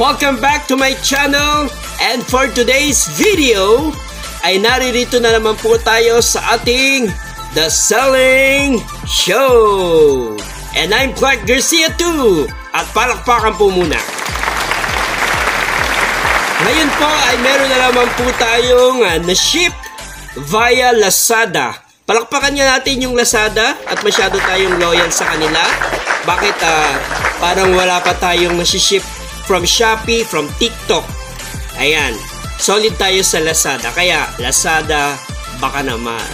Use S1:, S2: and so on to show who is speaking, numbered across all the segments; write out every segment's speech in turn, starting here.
S1: Welcome back to my channel, and for today's video ay naririto na naman po tayo sa ating The Selling Show. And I'm Clark Garcia too, at palakpakan po muna. Ngayon po ay meron na naman po tayong na-ship via Lazada. Palakpakan niya natin yung Lazada at masyado tayong loyal sa kanila. Bakit parang wala pa tayong nasi-ship from Shopee, from TikTok. Ayan, solid tayo sa Lazada. Kaya Lazada, baka naman.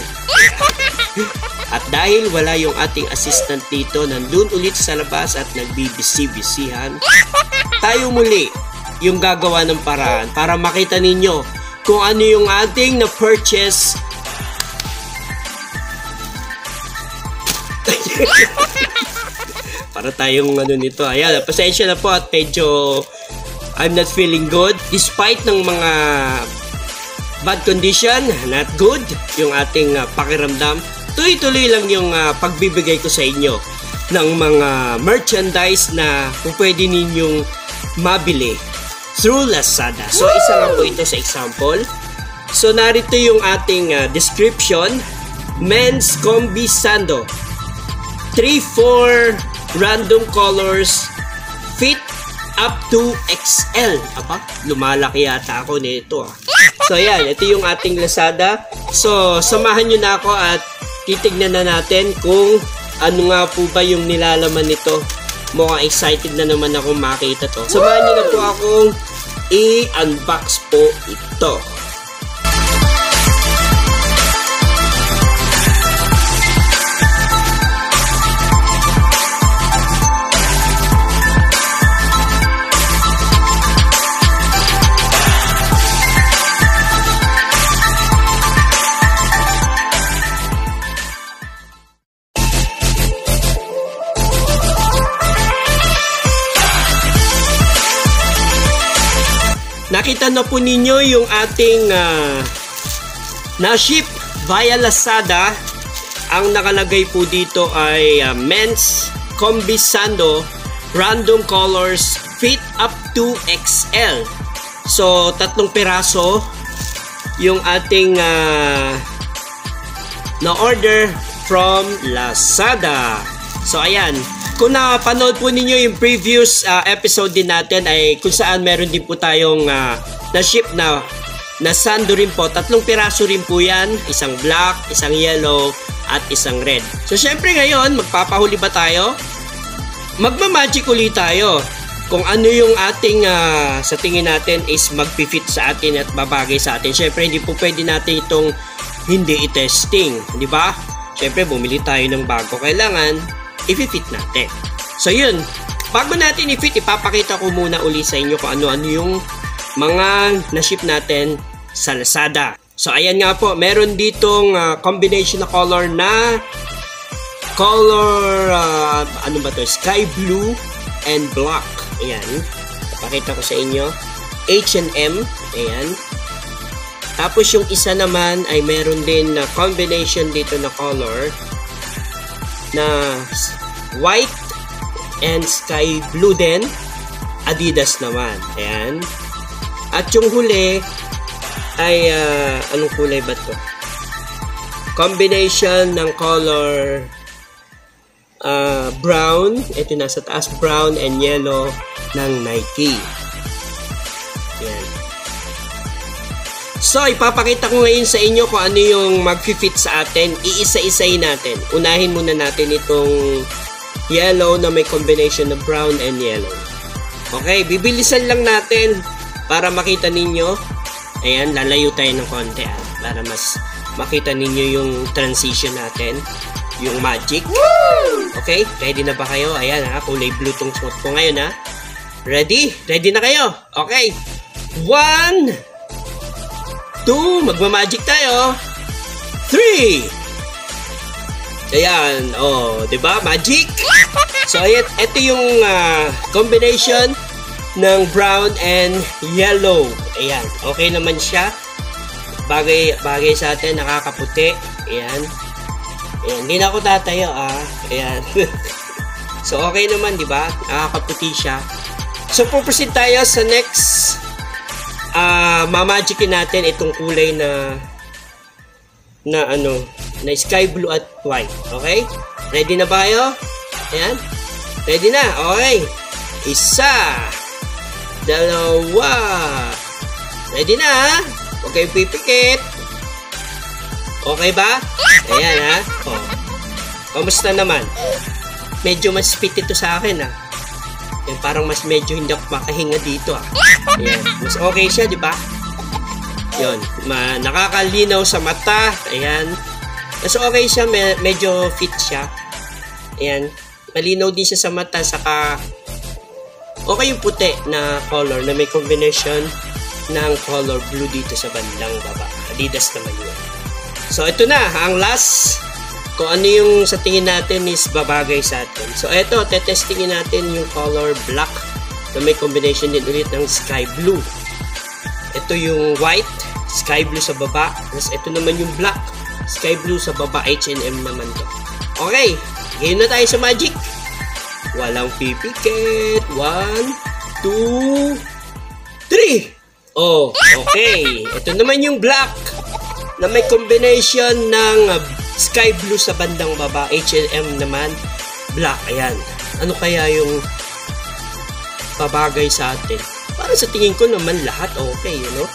S1: At dahil wala yung ating assistant dito, nandun ulit sa labas at nagbibisi-bisihan, tayo muli yung gagawa ng paraan para makita ninyo kung ano yung ating na-purchase. Para tayong ano nito. Ayan, pasensya na po at medyo I'm not feeling good. Despite ng mga bad condition, not good yung ating pakiramdam. Tuloy-tuloy lang yung pagbibigay ko sa inyo ng mga merchandise na kung pwede ninyong mabili through Lazada. So, isa nga po ito sa example. So, narito yung ating description. Men's Combi Sando. 3-4 random colors, fit up to XL. Apa, lumalaki yata ako nito. So, ayan. Ito yung ating Lazada. So, samahan nyo na ako at titignan na natin kung ano nga po ba yung nilalaman nito. Mukhang excited na naman ako makita to. Samahan nyo na po akong i-unbox po ito. Nakita na po ninyo yung ating na-ship via Lazada. Ang nakalagay po dito ay Men's Combi Sando, random colors, fit up to XL. So, 3 piraso yung ating na-order from Lazada. So, ayan. Kung napanood po ninyo yung previous episode din natin ay kung saan meron din po tayong na-ship na sando rin po. 3 piraso rin po yan. Isang black, isang yellow, at isang red. So, syempre ngayon, magpapahuli ba tayo? Magmamagic ulit tayo. Kung ano yung ating sa tingin natin is magpifit sa atin at babagay sa atin. Syempre, hindi po pwede natin itong hindi i-testing. Di ba? Syempre, bumili tayo ng bago. Kailangan i-fit natin. So yun, bago natin i-fit, ipapakita ko muna uli sa inyo kung ano-ano yung mga na-ship natin sa Lazada. So ayan nga po, meron ditong combination na color ano ba to? Sky blue and black. Ayan, ipakita ko sa inyo. H&M, ayan. Tapos yung isa naman ay meron din na combination dito na color na white and sky blue din. Adidas naman. Ayan. At yung huli ay anong kulay ba to? Combination ng color brown. Ito nasa taas, brown and yellow ng Nike. Ayan. So, ipapakita ko ngayon sa inyo kung ano yung mag-fit sa atin. Iisa-isayin natin. Unahin muna natin itong yellow na may combination ng brown and yellow. Okay, bibilisan lang natin para makita ninyo. Ayan, lalayo tayo ng konti para mas makita ninyo yung transition natin. Yung magic. Okay, ready na ba kayo? Ayan kulay blue tong suot ko ngayon Ready? Ready na kayo? Okay. 1, 2, magmamagic tayo. 3. Ayan, diba? Magic. So, ayan, ito yung combination ng brown and yellow. Ayan, okay naman siya. Bagay sa atin, nakakaputi. Ayan. Ayan, hindi na ako tatayo, Ayan. So, okay naman, diba? Nakakaputi siya. So, puproceed tayo sa next mamagicin natin itong kulay na sky blue at white. Okay? Ready na ba kayo? Ayan. Ready na? Okay. Isa. Dalawa. Ready na ha? Huwag kayong pipikit. Okay ba? Ayan ha? Oh. Kamusta naman? Medyo mas fit ito sa akin ha. Ayan, parang mas medyo hindi ako makahinga dito ha. Ayan. Mas okay siya, di ba? Yun. Nakakalinaw sa mata. Ayan. Mas okay siya. Medyo fit siya. Ayan. Malinaw din siya sa mata. Saka okay yung puti na color na may combination ng color blue dito sa bandang baba. Adidas naman yun. So, ito na. Ang last. Kung ano yung sa tingin natin is babagay sa atin. So, ito. Tetestingin natin yung color black na may combination din ulit ng sky blue. Ito yung white. Sky blue sa baba. Tapos, ito naman yung black. Sky blue sa baba. H&M naman to. Okay. Ngayon na tayo sa magic. Walang pipikit. 1, 2, 3. Oh, okay. Ito naman yung black na may combination ng sky blue sa bandang baba. H&M naman. Black. Ayan. Ano kaya yung babagay sa atin? Para sa tingin ko naman lahat okay, you know?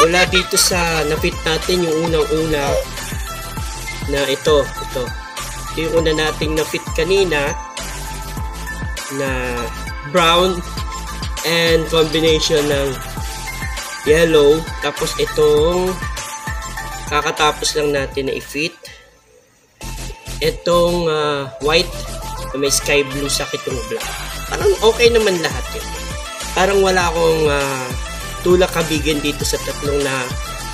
S1: Wala dito sa na-fit natin yung unang-una na ito. Ito yung una nating na-fit kanina na brown and combination ng yellow. Tapos itong kakatapos lang natin na i-fit. Itong white na may sky blue sa itong black. Parang okay naman lahat yun. Parang wala akong tulak kabigan dito sa tatlong na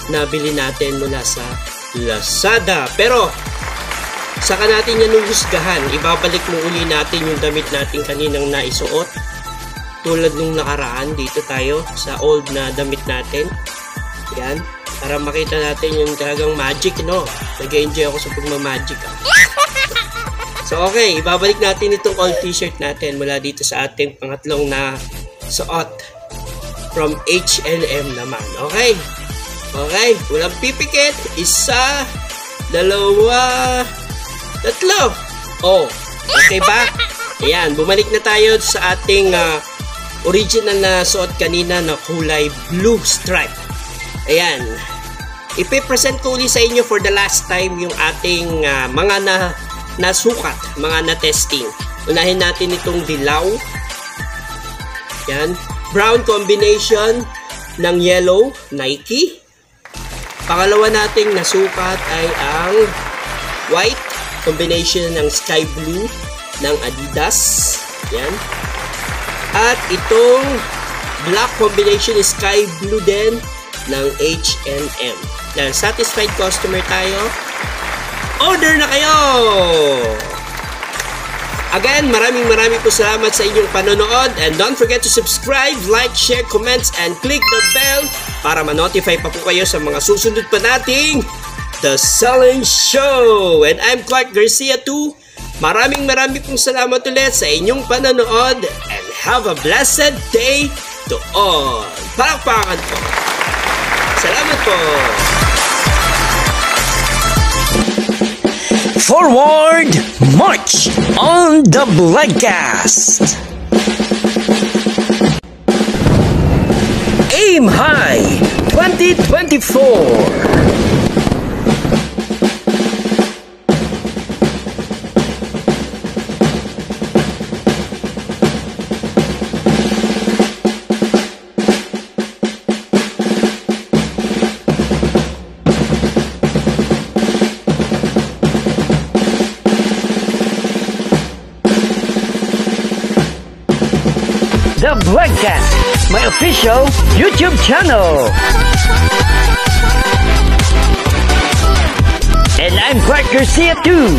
S1: nabili natin mula sa Lazada. Pero saka natin yan husgahan. Ibabalik mo uli natin yung damit natin kaninang naisuot. Tulad nung nakaraan, dito tayo sa old na damit natin. Yan. Para makita natin yung talagang magic, no? Nag-enjoy ako sa pagmamagic, ha? So, okay. Ibabalik natin itong old t-shirt natin mula dito sa ating pangatlong na suot. From H&M naman. Okay? Okay. Walang pipikit. Isa. Dalawa. Tatlo. Oh, okay ba? Ayan, bumalik na tayo sa ating original na suot kanina na kulay blue stripe. Ayan. Ipipresent ko ulit sa inyo for the last time yung ating mga nasukat, mga na-testing. Unahin natin itong dilaw. Ayan. Brown combination ng yellow, Nike. Pangalawa nating nasukat ay ang white combination ng sky blue ng Adidas. Yan. At itong black combination is sky blue din ng H&M. Dahil satisfied customer tayo, order na kayo! Again, maraming po salamat sa inyong panonood and don't forget to subscribe, like, share, comments, and click the bell para ma-notify pa po kayo sa mga susunod pa nating The Selling Show. And I'm Clark Garcia too. Maraming pong salamat ulit sa inyong panonood and have a blessed day to all. Palakpakan po. Salamat po.
S2: Forward March on the broadcast. Aim High 2024. The Broadcast, my official YouTube channel. And I'm Clark Garcia too.